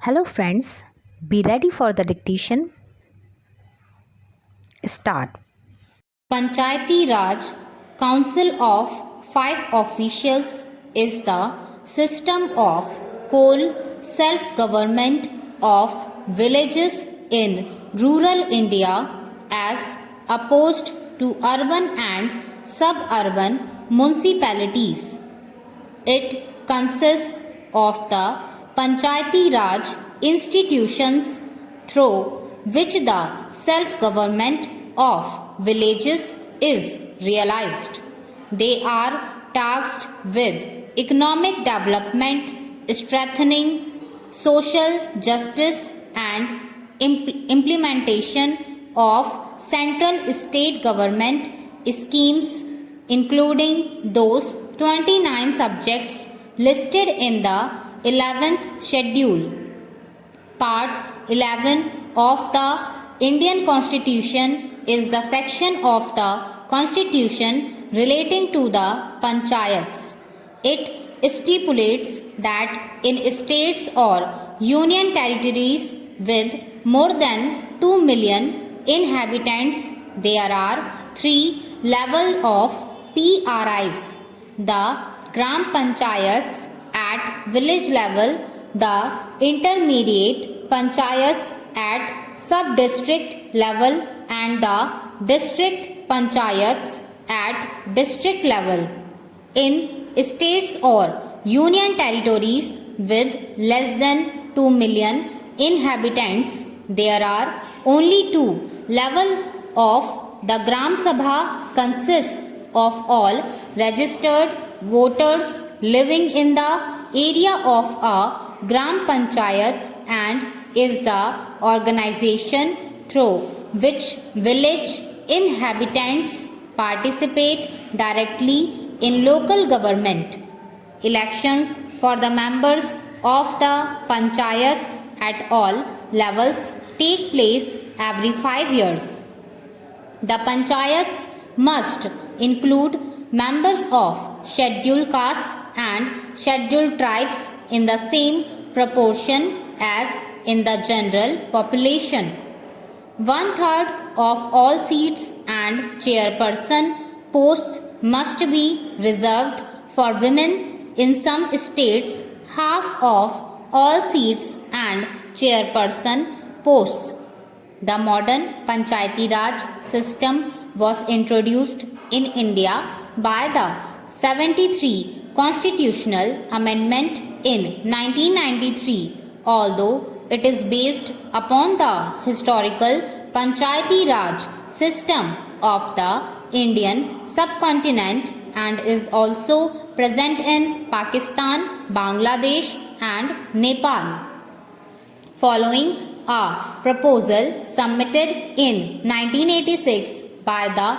Hello friends, be ready for the dictation. Start. Panchayati Raj Council of 5 officials is the system of whole self-government of villages in rural India as opposed to urban and suburban municipalities. It consists of the Panchayati Raj institutions through which the self-government of villages is realized. They are tasked with economic development, strengthening social justice and implementation of central state government schemes including those 29 subjects listed in the 11th schedule. Part 11 of the Indian Constitution is the section of the Constitution relating to the panchayats. It stipulates that in states or union territories with more than 2 million inhabitants, there are 3 levels of PRIs. The Gram Panchayats at village level, the intermediate panchayats at sub-district level and the district panchayats at district level. In states or union territories with less than 2 million inhabitants, there are only 2 levels of the Gram Sabha consists of all registered voters living in the area of a Gram Panchayat and is the organization through which village inhabitants participate directly in local government. Elections for the members of the panchayats at all levels take place every 5 years. The panchayats must include members of scheduled castes and scheduled tribes in the same proportion as in the general population. 1/3 of all seats and chairperson posts must be reserved for women. In some states, half of all seats and chairperson posts. The modern Panchayati Raj system was introduced in India by the 73 Constitutional Amendment in 1993, although it is based upon the historical Panchayati Raj system of the Indian subcontinent and is also present in Pakistan, Bangladesh and Nepal. Following a proposal submitted in 1986 by the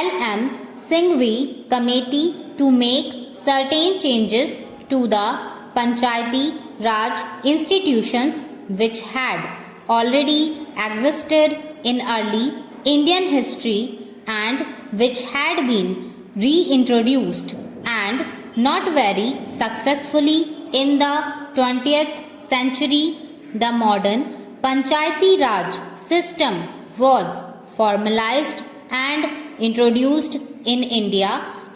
L.M. Singhvi Committee to make certain changes to the Panchayati Raj institutions which had already existed in early Indian history and which had been reintroduced and not very successfully in the 20th century. The modern Panchayati Raj system was formalized and introduced in India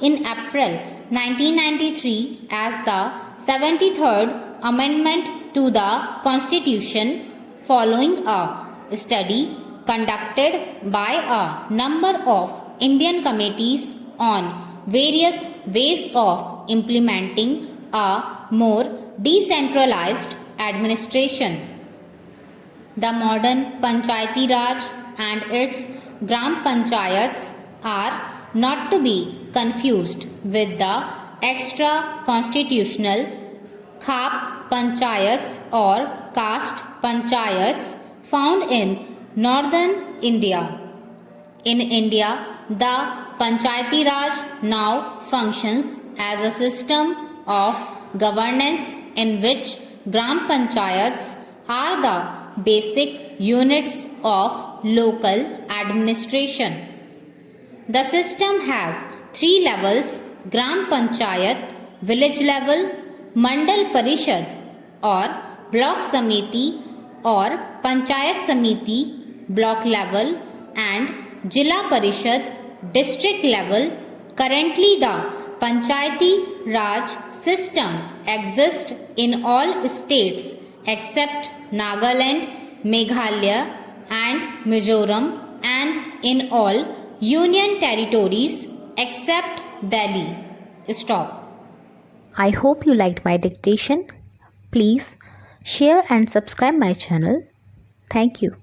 in April 1993 as the 73rd Amendment to the Constitution following a study conducted by a number of Indian committees on various ways of implementing a more decentralized administration. The modern Panchayati Raj and its Gram Panchayats are not to be confused with the extra constitutional Khap Panchayats or Caste Panchayats found in northern India. In India, the Panchayati Raj now functions as a system of governance in which Gram Panchayats are the basic units of local administration. The system has 3 levels: Gram Panchayat, village level, Mandal Parishad or block samiti or panchayat samiti block level and Jilla Parishad district level. Currently the Panchayati Raj system exists in all states except Nagaland, Meghalaya and Mizoram, and in all union territories except Delhi. Stop. I hope you liked my dictation. Please share and subscribe my channel. Thank you.